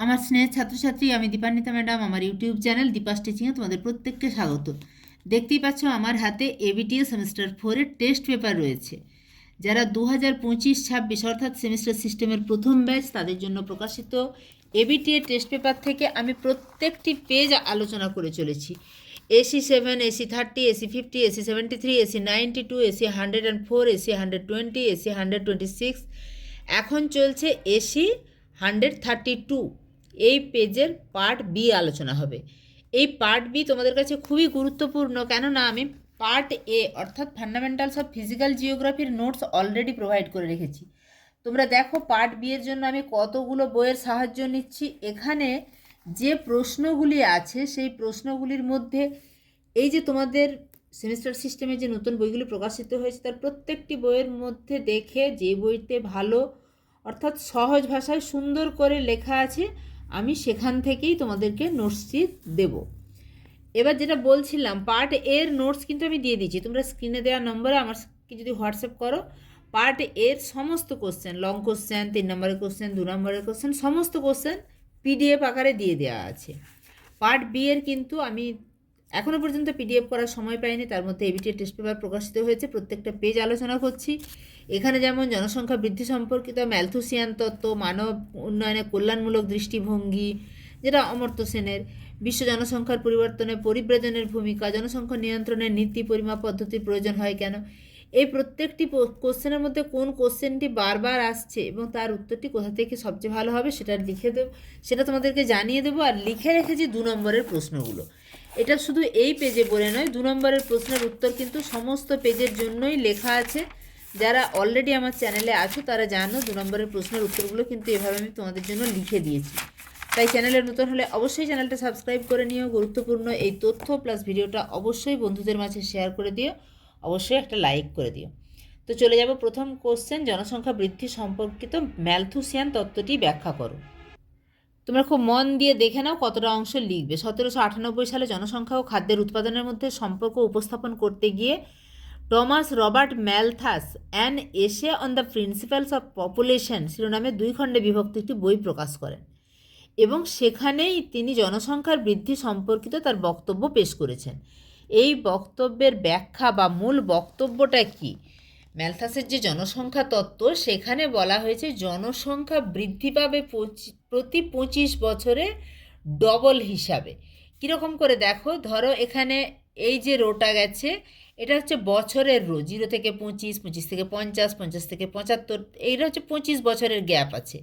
আমার স্নেহের ছাত্রছাত্রী, আমি দীপান্বিতা ম্যাডাম। আমার ইউটিউব চ্যানেল দীপাস টিচিংয়ে তোমাদের প্রত্যেককে স্বাগত। দেখতেই পাচ্ছ আমার হাতে এবিটিএ সেমিস্টার 4-এর টেস্ট পেপার রয়েছে। যারা 2025-26 অর্থাৎ সেমিস্টার সিস্টেমের প্রথম ব্যাচ, তাদের জন্য প্রকাশিত এবিটিএ টেস্ট পেপার থেকে আমি প্রত্যেকটি পেজ আলোচনা করে চলেছি। AC7, AC30, AC50, AC73, AC92, AC104, AC120, AC126, এখন চলছে AC132। এই পেজের পার্ট বি আলোচনা হবে। এই পার্ট বি তোমাদের কাছে খুবই গুরুত্বপূর্ণ, কেননা আমি পার্ট এ অর্থাৎ ফান্ডামেন্টালস অফ ফিজিক্যাল জিওগ্রাফির নোটস অলরেডি প্রোভাইড করে রেখেছি। তোমরা দেখো পার্ট বি এর জন্য আমি কতগুলো বইয়ের সাহায্য নিচ্ছি। এখানে যে প্রশ্নগুলি আছে সেই প্রশ্নগুলির মধ্যে এই যে তোমাদের সেমিস্টার সিস্টেমে যে নতুন বইগুলি প্রকাশিত হয়েছে তার প্রত্যেকটি বইয়ের মধ্যে দেখে যে বইতে ভালো অর্থাৎ সহজ ভাষায় সুন্দর করে লেখা আছে আমি সেখান থেকেই তোমাদেরকে নোটসটি দেব। এবার যেটা বলছিলাম, পার্ট এর নোটস কিন্তু আমি দিয়ে দিচ্ছি। তোমরা স্ক্রিনে দেওয়া নম্বরে আমাকে যদি হোয়াটসঅ্যাপ করো, পার্ট এর সমস্ত কোশ্চেন, লং কোশ্চেন, 3 নম্বরের কোশ্চেন, 2 নম্বরের কোশ্চেন, সমস্ত কোশ্চেন পিডিএফ আকারে দিয়ে দেওয়া আছে। পার্ট বি এর কিন্তু আমি এখনও পর্যন্ত পিডিএফ করার সময় পাইনি, তার মধ্যে এবিটিএ টেস্ট পেপার প্রকাশিত হয়েছে, প্রত্যেকটা পেজ আলোচনা করছি। এখানে যেমন জনসংখ্যা বৃদ্ধি সম্পর্কিত ম্যালথুসিয়ান তত্ত্ব, মানব উন্নয়নে কল্যাণমূলক দৃষ্টিভঙ্গি যেটা অমর্ত্য সেনের, বিশ্ব জনসংখ্যার পরিবর্তনে পরিব্রাজনের ভূমিকা, জনসংখ্যা নিয়ন্ত্রণের নীতি পরিমাপ পদ্ধতির প্রয়োজন হয় কেন, এই প্রত্যেকটি কোশ্চেনের মধ্যে কোন কোশ্চেনটি বারবার আসছে এবং তার উত্তরটি কোথা থেকে সবচেয়ে ভালো হবে সেটা লিখে দেব, সেটা তোমাদেরকে জানিয়ে দেবো। আর লিখে রেখেছি 2 নম্বরের প্রশ্নগুলো। এটা শুধু এই পেজে বলে নয়, 2 নম্বরের প্রশ্নের উত্তর কিন্তু সমস্ত পেজের জন্যই লেখা আছে। যারা অলরেডি আমার চ্যানেলে আছো তারা জানো 2 নম্বরের প্রশ্নের উত্তরগুলো কিন্তু এভাবে আমি তোমাদের জন্য লিখে দিয়েছি। তাই চ্যানেলের নতুন হলে অবশ্যই চ্যানেলটা সাবস্ক্রাইব করে নিও। গুরুত্বপূর্ণ এই তথ্য প্লাস ভিডিওটা অবশ্যই বন্ধুদের মাঝে শেয়ার করে দিও, অবশ্যই একটা লাইক করে দিও। তো চলে যাব প্রথম কোশ্চেন, জনসংখ্যা বৃদ্ধি সম্পর্কিত ম্যালথুসিয়ান তত্ত্বটি ব্যাখ্যা করো। তোমরা খুব মন দিয়ে দেখে নাও কতটা অংশ লিখবে। 1798 সালে জনসংখ্যা ও খাদ্যের উৎপাদনের মধ্যে সম্পর্ক উপস্থাপন করতে গিয়ে Thomas Robert Malthus an essay on the principles of population শিরোনামে 2 খণ্ডে বিভক্ত একটি বই প্রকাশ করেন এবং সেখানেই তিনি জনসংখ্যার বৃদ্ধি সম্পর্কিত তার বক্তব্য পেশ করেছেন। এই বক্তব্যের ব্যাখ্যা বা মূল বক্তব্যটা কি? ম্যালথাসের যে জনসংখ্যা তত্ত্ব, সেখানে বলা হয়েছে জনসংখ্যা বৃদ্ধি পাবে প্রতি 25 বছরে ডবল হিসাবে। কীরকম করে দেখো, ধরো এখানে এই যে রোটা গেছে এটা হচ্ছে বছরের রো, 0 থেকে 25, 25 থেকে 50, 50 থেকে 75, এইটা হচ্ছে 25 বছরের গ্যাপ আছে।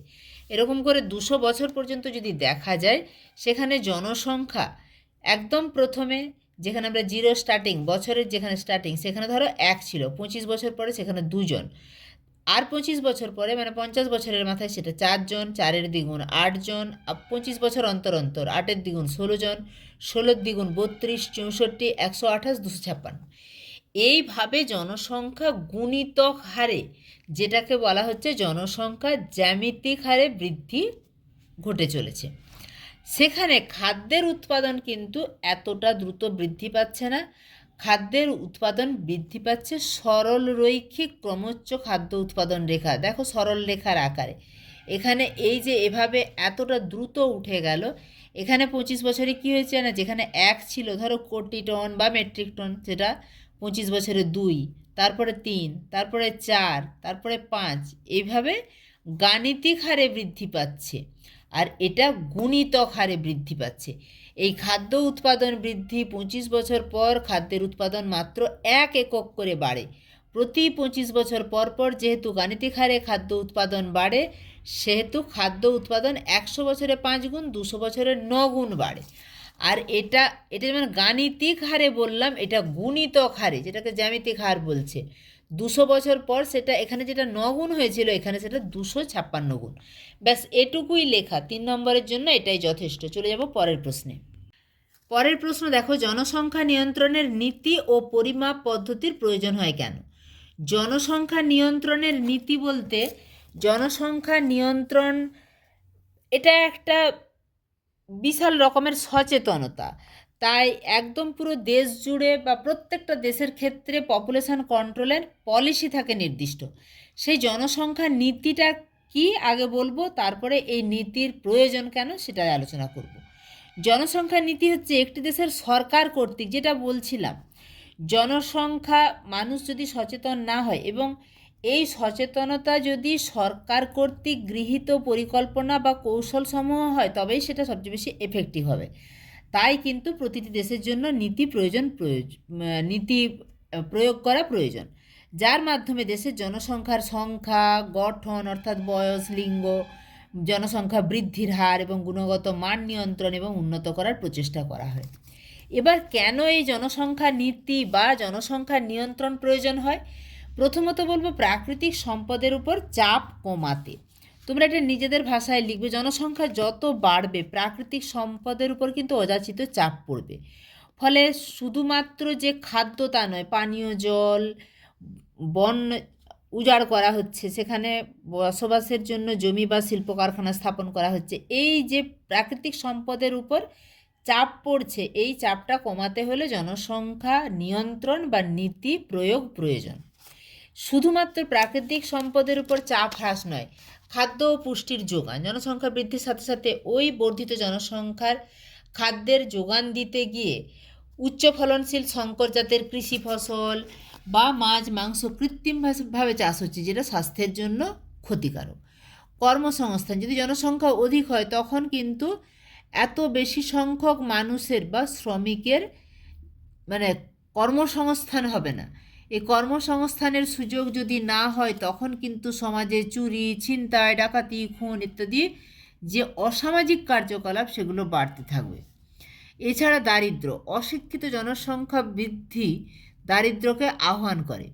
এরকম করে 200 বছর পর্যন্ত যদি দেখা যায়, সেখানে জনসংখ্যা একদম প্রথমে যেখানে আমরা 0 স্টার্টিং, বছরের যেখানে স্টার্টিং সেখানে ধরো 1 ছিল, 25 বছর পরে সেখানে 2 জন, আর 25 বছর পরে মানে 50 বছরের মাথায় সেটা 4 জন, 4-এর দ্বিগুণ 8 জন, 25 বছর অন্তর অন্তর 8-এর দ্বিগুণ 16 জন, 16-এর দ্বিগুণ 32, 64, 128, 256। এইভাবে জনসংখ্যা গুণিতক হারে, যেটাকে বলা হচ্ছে জনসংখ্যা জ্যামিতিক হারে বৃদ্ধি ঘটে চলেছে। সেখানে খাদ্যের উৎপাদন কিন্তু এতটা দ্রুত বৃদ্ধি পাচ্ছে না। খাদ্যের উৎপাদন বৃদ্ধি পাচ্ছে সরল রৈখিক ক্রমোচ্চ খাদ্য উৎপাদন রেখা, দেখো সরল রেখার আকারে। এখানে এই যে এভাবে এতটা দ্রুত উঠে গেল, এখানে 25 বছরে কি হয়েছে না, যেখানে 1 ছিল ধরো কোটি টন বা মেট্রিক টন, সেটা 25 বছরে 2, তারপরে 3, তারপরে 4, তারপরে 5, এইভাবে গাণিতিক হারে বৃদ্ধি পাচ্ছে। আর এটা গুণিতক হারে বৃদ্ধি পাচ্ছে। এই খাদ্য উৎপাদন বৃদ্ধি 25 বছর পর খাদ্যের উৎপাদন মাত্র 1 একক করে বাড়ে। প্রতি 25 বছর পর পর যেহেতু গাণিতিক হারে খাদ্য উৎপাদন বাড়ে, সেহেতু খাদ্য উৎপাদন 100 বছরে 5 গুণ, 200 বছরে 9 গুণ বাড়ে। আর এটা যেমন গাণিতিক হারে বললাম, এটা গুণিতক হারে, যেটাকে জ্যামিতিক হার বলছে। 200 বছর পর সেটা এখানে যেটা 9 গুণ হয়েছিল, এখানে সেটা 256 গুণ। ব্যাস এটুকুই লেখা, 3 নম্বরের জন্য এটাই যথেষ্ট। চলে যাব পরের প্রশ্নে। পরের প্রশ্ন দেখো, জনসংখ্যা নিয়ন্ত্রণের নীতি ও পরিমাপ পদ্ধতির প্রয়োজন হয় কেন? জনসংখ্যা নিয়ন্ত্রণের নীতি বলতে, জনসংখ্যা নিয়ন্ত্রণ এটা একটা বিশাল রকমের সচেতনতা। তাই একদম পুরো দেশ জুড়ে বা প্রত্যেকটা দেশের ক্ষেত্রে পপুলেশন কন্ট্রোলের পলিসি থাকে নির্দিষ্ট। সেই জনসংখ্যা নীতিটা কি আগে বলবো, তারপরে এই নীতির প্রয়োজন কেন সেটা আলোচনা করব। জনসংখ্যা নীতি হচ্ছে একটি দেশের সরকার কর্তৃক, যেটা বলছিলাম, জনসংখ্যা মানুষ যদি সচেতন না হয় এবং এই সচেতনতা যদি সরকার কর্তৃক গৃহীত পরিকল্পনা বা কৌশলসমূহ হয়, তবেই সেটা সবচেয়ে বেশি এফেক্টিভ হবে। তাই কিন্তু প্রতিটি দেশের জন্য নীতি প্রয়োগ করা প্রয়োজন, যার মাধ্যমে দেশের জনসংখ্যার সংখ্যা, গঠন অর্থাৎ বয়স, লিঙ্গ, জনসংখ্যা বৃদ্ধির হার এবং গুণগত মান নিয়ন্ত্রণ এবং উন্নত করার প্রচেষ্টা করা হয়। এবার কেন এই জনসংখ্যা নীতি বা জনসংখ্যা নিয়ন্ত্রণ প্রয়োজন হয়? প্রথমত বলবো প্রাকৃতিক সম্পদের উপর চাপ কমাতে। তোমরা এটা নিজেদের ভাষায় লিখবে, জনসংখ্যা যত বাড়বে প্রাকৃতিক সম্পদের উপর কিন্তু অযাচিত চাপ পড়বে। ফলে শুধুমাত্র যে খাদ্য তা নয়, পানীয় জল, বন উজাড় করা হচ্ছে, সেখানে বসবাসের জন্য জমি বা শিল্প কারখানা স্থাপন করা হচ্ছে, এই যে প্রাকৃতিক সম্পদের উপর চাপ পড়ছে, এই চাপটা কমাতে হলে জনসংখ্যা নিয়ন্ত্রণ বা নীতি প্রয়োগ প্রয়োজন। শুধুমাত্র প্রাকৃতিক সম্পদের উপর চাপ হ্রাস নয়, খাদ্য ও পুষ্টির যোগান। জনসংখ্যা বৃদ্ধির সাথে সাথে ওই বর্ধিত জনসংখ্যার খাদ্যের যোগান দিতে গিয়ে উচ্চ ফলনশীল সংকর জাতের কৃষি ফসল বা মাছ মাংস কৃত্রিমভাবে চাষ হচ্ছে, যেটা স্বাস্থ্যের জন্য ক্ষতিকারক। কর্মসংস্থান, যদি জনসংখ্যা অধিক হয় তখন কিন্তু এত বেশি সংখ্যক মানুষের বা শ্রমিকের কর্মসংস্থান হবে না। এই কর্মসংস্থানের সুযোগ যদি না হয় তখন কিন্তু সমাজে চুরি, ছিনতাই, ডাকাতি, খুন ইত্যাদি যে অসামাজিক কার্যকলাপ সেগুলো বাড়তে থাকবে। এছাড়া দারিদ্র্য, অশিক্ষিত জনসংখ্যা বৃদ্ধি দারিদ্র্যকে আহ্বান করে,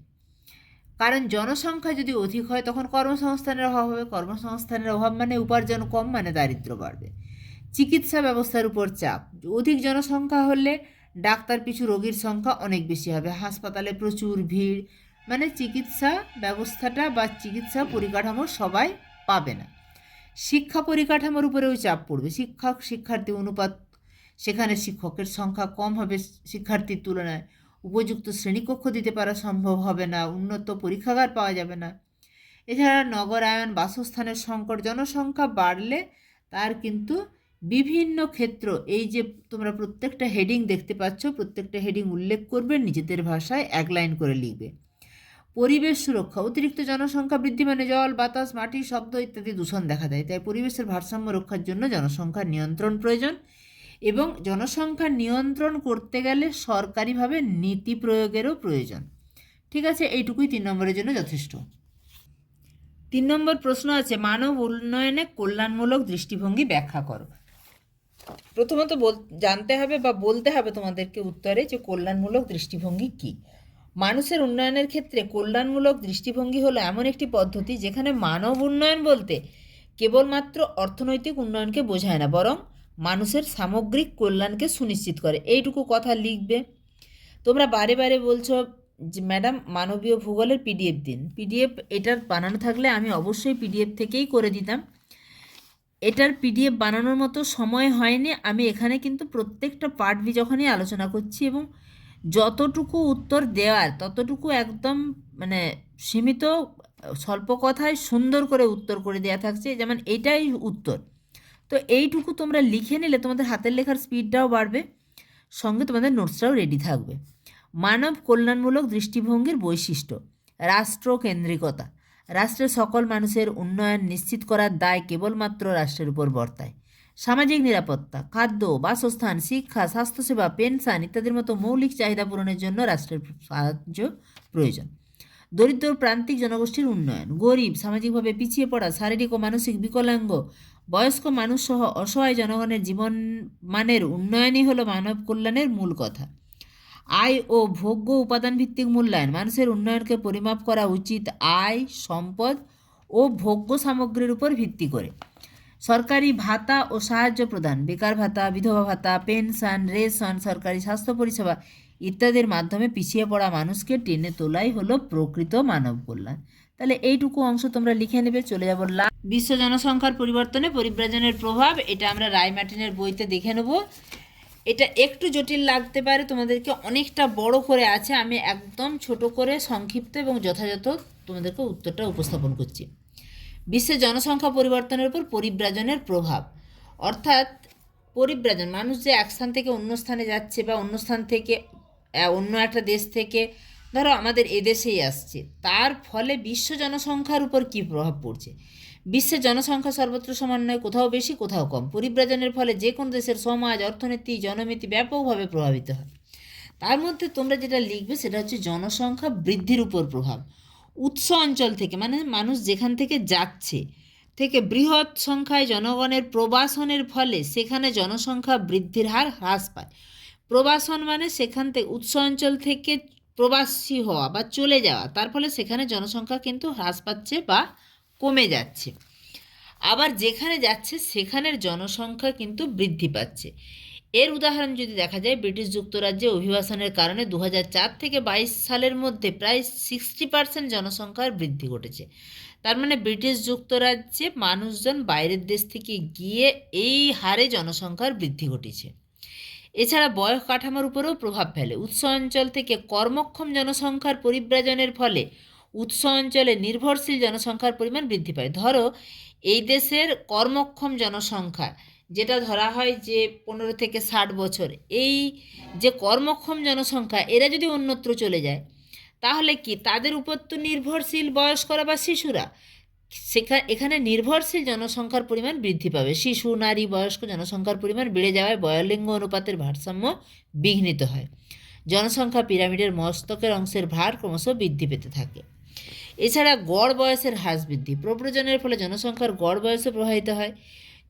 কারণ জনসংখ্যা যদি অধিক হয় তখন কর্মসংস্থানের অভাব হবে, কর্মসংস্থানের অভাব মানে উপার্জন কম, মানে দারিদ্র্য বাড়বে। চিকিৎসা ব্যবস্থার উপর চাপ, অধিক জনসংখ্যা হলে ডাক্তার পিছু রোগীর সংখ্যা অনেক বেশি হবে, হাসপাতালে প্রচুর ভিড়, মানে চিকিৎসা ব্যবস্থাটা বা চিকিৎসা পরিকাঠামো সবাই পাবে না। শিক্ষা পরিকাঠামোর উপরেও চাপ পড়বে, শিক্ষক শিক্ষার্থী অনুপাত, সেখানে শিক্ষকের সংখ্যা কম হবে শিক্ষার্থীর তুলনায়, উপযুক্ত শ্রেণীকক্ষ দিতে পারা সম্ভব হবে না, উন্নত পরীক্ষাগার পাওয়া যাবে না। এছাড়া নগরায়ন, বাসস্থানের সংকট, জনসংখ্যা বাড়লে তার কিন্তু বিভিন্ন ক্ষেত্র, এই যে তোমরা প্রত্যেকটা হেডিং দেখতে পাচ্ছ, প্রত্যেকটা হেডিং উল্লেখ করবে, নিজেদের ভাষায় এক লাইন করে লিখবে। পরিবেশ সুরক্ষা, অতিরিক্ত জনসংখ্যা বৃদ্ধি মানে জল, বাতাস, মাটি, শব্দ ইত্যাদি দূষণ দেখা দেয়, তাই পরিবেশের ভারসাম্য রক্ষার জন্য জনসংখ্যার নিয়ন্ত্রণ প্রয়োজন। এবং জনসংখ্যা নিয়ন্ত্রণ করতে গেলে সরকারিভাবে নীতি প্রয়োগেরও প্রয়োজন। ঠিক আছে, এইটুকুই 3 নম্বরের জন্য যথেষ্ট। 3 নম্বর প্রশ্ন আছে, মানব উন্নয়নে কল্যাণমূলক দৃষ্টিভঙ্গি ব্যাখ্যা করো। প্রথমত জানতে হবে বা বলতে হবে তোমাদেরকে উত্তরে যে কল্যাণমূলক দৃষ্টিভঙ্গি কী। মানুষের উন্নয়নের ক্ষেত্রে কল্যাণমূলক দৃষ্টিভঙ্গি হলো এমন একটি পদ্ধতি যেখানে মানব উন্নয়ন বলতে কেবলমাত্র অর্থনৈতিক উন্নয়নকে বোঝায় না, বরং মানুষের সামগ্রিক কল্যাণকে সুনিশ্চিত করে। এইটুকু কথা লিখবে। তোমরা বারে বারে বলছো যে ম্যাডাম মানবীয় ভূগোলের পিডিএফ দিন। পিডিএফ এটার বানানো থাকলে আমি অবশ্যই পিডিএফ থেকেই করে দিতাম। এটার পিডিএফ বানানোর মতো সময় হয়নি। আমি এখানে কিন্তু প্রত্যেকটা পার্ট বি যখনই আলোচনা করছি এবং যতটুকু উত্তর দেওয়ার ততটুকু একদম সীমিত স্বল্প কথায় সুন্দর করে উত্তর করে দেওয়া থাকছে, যেমন এইটাই উত্তর। তো এইটুকু তোমরা লিখে নিলে তোমাদের হাতের লেখার স্পিডটাও বাড়বে, সঙ্গে তোমাদের নোটসটাও রেডি থাকবে। মানব কল্যাণমূলক দৃষ্টিভঙ্গির বৈশিষ্ট্য: রাষ্ট্রকেন্দ্রিকতা, রাষ্ট্রের সকল মানুষের উন্নয়ন নিশ্চিত করার দায় কেবলমাত্র রাষ্ট্রের উপর বর্তায়। সামাজিক নিরাপত্তা, খাদ্য, বাসস্থান, শিক্ষা, স্বাস্থ্যসেবা, পেনশন ইত্যাদির মতো মৌলিক চাহিদা পূরণের জন্য রাষ্ট্রের সাহায্য প্রয়োজন। দরিদ্র প্রান্তিক জনগোষ্ঠীর উন্নয়ন, গরিব, সামাজিকভাবে পিছিয়ে পড়া, শারীরিক ও মানসিক বিকলাঙ্গ, বয়স্ক মানুষ সহ অসহায় জনগণের জীবন মানের উন্নয়নই হলো মানব কল্যাণের মূল কথা। আয় ও ভোগ্য উপাদান ভিত্তিক মূল্যায়ন, মানুষের উন্নয়নকে পরিমাপ করা উচিত আয়, সম্পদ ও ভোগ্য সামগ্রীর উপর ভিত্তি করে। সরকারি ভাতা ও সাহায্য প্রদান, বেকার ভাতা, বিধবা ভাতা, পেনশন, রেশন, সরকারি স্বাস্থ্য পরিষেবা ইত্যাদির মাধ্যমে পিছিয়ে পড়া মানুষকে টেনে তোলাই হলো প্রকৃত মানব কল্যাণ। তাহলে এইটুকু অংশ তোমরা লিখে নেবে। চলে যাব বিশ্ব জনসংখ্যার পরিবর্তনে পরিব্রাজনের প্রভাব। এটা আমরা রায় মার্টিনের বইতে দেখে নেব। এটা একটু জটিল লাগতে পারে তোমাদেরকে, অনেকটা বড় করে আছে, আমি একদম ছোট করে সংক্ষিপ্ত এবং যথাযথ তোমাদেরকে উত্তরটা উপস্থাপন করছি। বিশ্বের জনসংখ্যা পরিবর্তনের উপর পরিব্রাজনের প্রভাব, অর্থাৎ পরিব্রাজন, মানুষ যে এক স্থান থেকে অন্য স্থানে যাচ্ছে বা অন্য স্থান থেকে অন্য একটা দেশ থেকে ধরো আমাদের এদেশেই আসছে, তার ফলে বিশ্ব জনসংখ্যার উপর কী প্রভাব পড়ছে। বিশ্বের জনসংখ্যা সর্বত্র সমান নয়, কোথাও বেশি কোথাও কম। পরিব্রাজনের ফলে যে কোনো দেশের সমাজ, অর্থনীতি, জনমিতি ব্যাপকভাবে প্রভাবিত হয়। তার মধ্যে তোমরা যেটা লিখবে সেটা হচ্ছে জনসংখ্যা বৃদ্ধির উপর প্রভাব। উৎস অঞ্চল থেকে, মানে মানুষ যেখান থেকে যাচ্ছে থেকে বৃহৎ সংখ্যায় জনগণের প্রবাসনের ফলে সেখানে জনসংখ্যা বৃদ্ধির হার হ্রাস পায়। প্রবাসন মানে সেখান থেকে উৎস অঞ্চল থেকে প্রবাসী হওয়া বা চলে যাওয়া, তার ফলে সেখানে জনসংখ্যা কিন্তু হ্রাস পাচ্ছে বা কমে যাচ্ছে। আবার যেখানে যাচ্ছে সেখানের জনসংখ্যা কিন্তু বৃদ্ধি পাচ্ছে। এর উদাহরণ যদি দেখা যায়, ব্রিটিশ যুক্তরাজ্যে অভিবাসনের কারণে 2004 থেকে 22 সালের মধ্যে প্রায় 60% জনসংখ্যার বৃদ্ধি ঘটেছে। তার মানে ব্রিটিশ যুক্তরাজ্যে মানুষজন বাইরের দেশ থেকে গিয়ে এই হারে জনসংখ্যার বৃদ্ধি ঘটেছে। এছাড়া বয়স কাঠামোর উপরেও প্রভাব ফেলে। উৎস অঞ্চল থেকে কর্মক্ষম জনসংখ্যার পরিব্রাজনের ফলে উৎস অঞ্চলে নির্ভরশীল জনসংখ্যার পরিমাণ বৃদ্ধি পায়। ধরো এই দেশের কর্মক্ষম জনসংখ্যা যেটা ধরা হয় যে 15 থেকে 60 বছর, এই যে কর্মক্ষম জনসংখ্যা এরা যদি অন্যত্র চলে যায় তাহলে কি তাদের উপর তো নির্ভরশীল বয়স্করা বা শিশুরা, এখানে নির্ভরশীল জনসংখ্যার পরিমাণ বৃদ্ধি পাবে। শিশু, নারী, বয়স্ক জনসংখ্যার পরিমাণ বেড়ে যাওয়ায় বয়োলিঙ্গ অনুপাতের ভারসাম্য বিঘ্নিত হয়। জনসংখ্যা পিরামিডের মস্তকের অংশের ভার ক্রমশ বৃদ্ধি পেতে থাকে। এছাড়া গড় বয়সের হ্রাস বৃদ্ধি, প্রব্রজনের ফলে জনসংখ্যার গড় বয়সও প্রভাবিত হয়।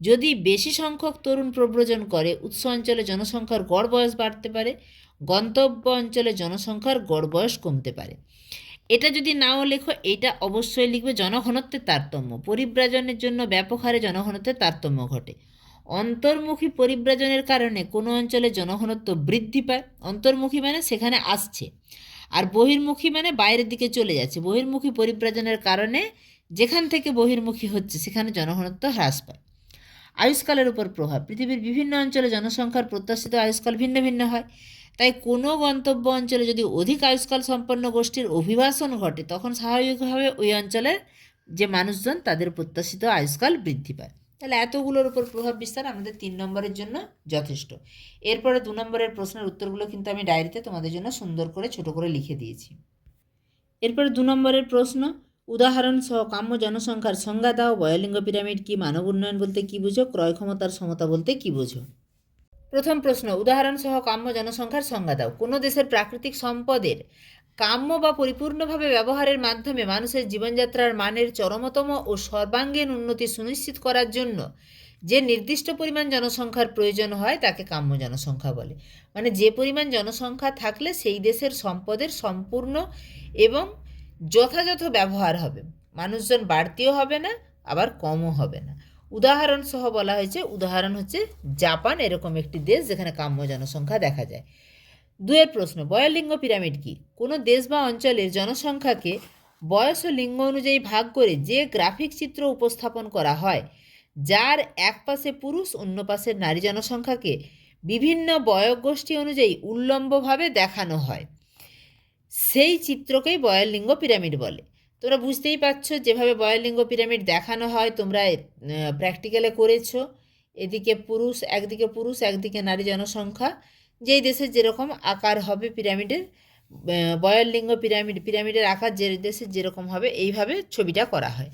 যদি বেশি সংখ্যক তরুণ প্রব্রজন করে উৎস অঞ্চলে জনসংখ্যার গড় বয়স বাড়তে পারে, গন্তব্য অঞ্চলে জনসংখ্যার গড় বয়স কমতে পারে। এটা যদি নাও লেখো, এটা অবশ্যই লিখবে জনঘনত্বের তারতম্য। পরিব্রাজনের জন্য ব্যাপক হারে জনঘনত্বের তারতম্য ঘটে। অন্তর্মুখী পরিব্রাজনের কারণে কোনো অঞ্চলে জনঘনত্ব বৃদ্ধি পায়। অন্তর্মুখী মানে সেখানে আসছে, আর বহির্মুখী মানে বাইরের দিকে চলে যাচ্ছে। বহির্মুখী পরিব্রাজনের কারণে যেখান থেকে বহির্মুখী হচ্ছে সেখানে জনঘনত্ব হ্রাস পায়। আয়ুষ্কালের উপর প্রভাব, পৃথিবীর বিভিন্ন অঞ্চলে জনসংখ্যার প্রত্যাশিত আয়ুষ্কাল ভিন্ন ভিন্ন হয়। তাই কোনো গন্তব্য অঞ্চলে যদি অধিক আয়ুষ্কাল সম্পন্ন গোষ্ঠীর অভিবাসন ঘটে তখন স্বাভাবিকভাবে ওই অঞ্চলের যে মানুষজন তাদের প্রত্যাশিত আয়ুষ্কাল বৃদ্ধি পায়। তাহলে এতগুলোর উপর প্রভাব বিস্তার আমাদের 3 নম্বরের জন্য যথেষ্ট। এরপরে 2 নম্বরের প্রশ্নের উত্তরগুলো কিন্তু আমি ডায়েরিতে তোমাদের জন্য সুন্দর করে ছোট করে লিখে দিয়েছি। এরপরে 2 নম্বরের প্রশ্ন, উদাহরণ সহ কাম্য জনসংখ্যার সংজ্ঞা দাও। বয়োলিঙ্গ পিরামিড কি? মানব উন্নয়ন বলতে কি বুঝো? ক্রয় ক্ষমতার সমতা বলতে কি বুঝো? প্রথম প্রশ্ন, উদাহরণ সহ কাম্য জনসংখ্যার সংজ্ঞা দাও। কোনো দেশের প্রাকৃতিক সম্পদের কাম্য বা পরিপূর্ণভাবে ব্যবহারের মাধ্যমে মানুষের জীবনযাত্রার মানের চরমতম ও সর্বাঙ্গীন উন্নতি সুনিশ্চিত করার জন্য যে নির্দিষ্ট পরিমাণ জনসংখ্যার প্রয়োজন হয় তাকে কাম্য জনসংখ্যা বলে। মানে যে পরিমাণ জনসংখ্যা থাকলে সেই দেশের সম্পদের সম্পূর্ণ এবং যথাযথ ব্যবহার হবে, মানুষজন বাড়তিও হবে না আবার কমও হবে না। উদাহরণ সহ বলা হয়েছে, উদাহরণ হচ্ছে জাপান, এরকম একটি দেশ যেখানে কাম্য জনসংখ্যা দেখা যায়। 2 প্রশ্ন, বয়োলিঙ্গ পিরামিড কি? কোনো দেশ বা অঞ্চলের জনসংখ্যাকে বয়স ও লিঙ্গ অনুযায়ী ভাগ করে যে গ্রাফিক চিত্র উপস্থাপন করা হয়, যার এক পাশে পুরুষ অন্য পাশের নারী জনসংখ্যাকে বিভিন্ন বয়োগোষ্ঠী অনুযায়ী উল্লম্বভাবে দেখানো হয়, সেই চিত্রকেই বয়োলিঙ্গ পিরামিড বলে। তোমরা বুঝতেই পারছো যেভাবে বয়োলিঙ্গ পিরামিড দেখানো হয়, তোমরা প্র্যাকটিক্যালে করেছো। এদিকে পুরুষ, একদিকে পুরুষ একদিকে নারী জনসংখ্যা, যেই দেশের যেরকম আকার হবে পিরামিডের, বয়োলিঙ্গ পিরামিডের আকার যে দেশের যেরকম হবে এইভাবে ছবিটা করা হয়।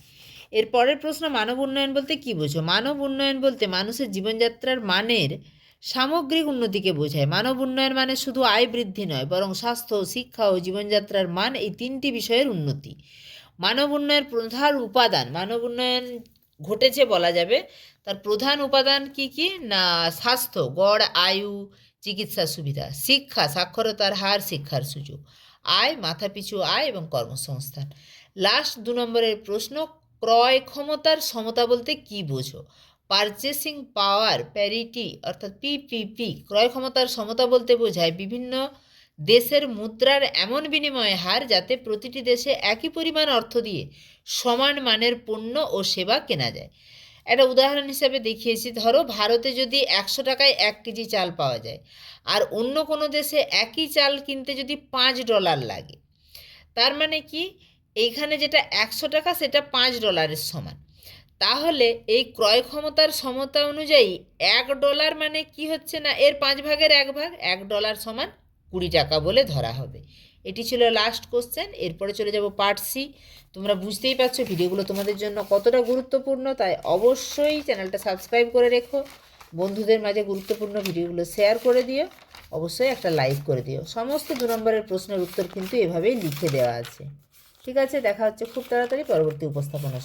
এর পরের প্রশ্ন, মানব উন্নয়ন বলতে কি বোঝো? মানব উন্নয়ন বলতে মানুষের জীবনযাত্রার মানের সামগ্রিক উন্নতিকে বোঝায়। মানব উন্নয়ন মানে শুধু আয় বৃদ্ধি নয়, বরং স্বাস্থ্য, শিক্ষা ও জীবনযাত্রার মান, এই 3টি বিষয়ের উন্নতি। মানব উন্নয়নের প্রধান উপাদান, মানব উন্নয়ন ঘটেছে বলা যাবে তার প্রধান উপাদান কি কি না, স্বাস্থ্য, গড় আয়ু, চিকিৎসা সুবিধা; শিক্ষা, সাক্ষরতার হার, শিক্ষার সুযোগ; আয়, মাথাপিছু আয় এবং কর্মসংস্থান। লাস্ট 2 নম্বরের প্রশ্ন, ক্রয় ক্ষমতার সমতা বলতে কি বোঝো? পারচেসিং পাওয়ার প্যারিটি অর্থাৎ পিপিপি। ক্রয় ক্ষমতার সমতা বলতে বোঝায় বিভিন্ন দেশের মুদ্রার এমন বিনিময় হার যাতে প্রতিটি দেশে একই পরিমাণ অর্থ দিয়ে সমান মানের পণ্য ও সেবা কেনা যায়। একটা উদাহরণ হিসাবে দেখিয়েছি, ধরো ভারতে যদি 100 টাকায় 1 কেজি চাল পাওয়া যায় আর অন্য কোনো দেশে একই চাল কিনতে যদি $5 লাগে, তার মানে কি এইখানে যেটা 100 টাকা সেটা $5 সমান। তাহলে এই ক্রয় ক্ষমতার সমতা অনুযায়ী $1 মানে কি হচ্ছে না, এর 5/1 $1 সমান 20 টাকা বলে ধরা হবে। এটি ছিল লাস্ট কোশ্চেন। এরপরে চলে যাব পার্ট সি। তোমরা বুঝতেই পারছো ভিডিওগুলো তোমাদের জন্য কতটা গুরুত্বপূর্ণ, তাই অবশ্যই চ্যানেলটা সাবস্ক্রাইব করে রেখো, বন্ধুদের মাঝে গুরুত্বপূর্ণ ভিডিওগুলো শেয়ার করে দিও, অবশ্যই একটা লাইক করে দিও। সমস্ত 2 নম্বরের প্রশ্নের উত্তর কিন্তু এভাবেই লিখে দেওয়া আছে। ঠিক আছে, দেখা হচ্ছে খুব তাড়াতাড়ি পরবর্তী উপস্থাপনা।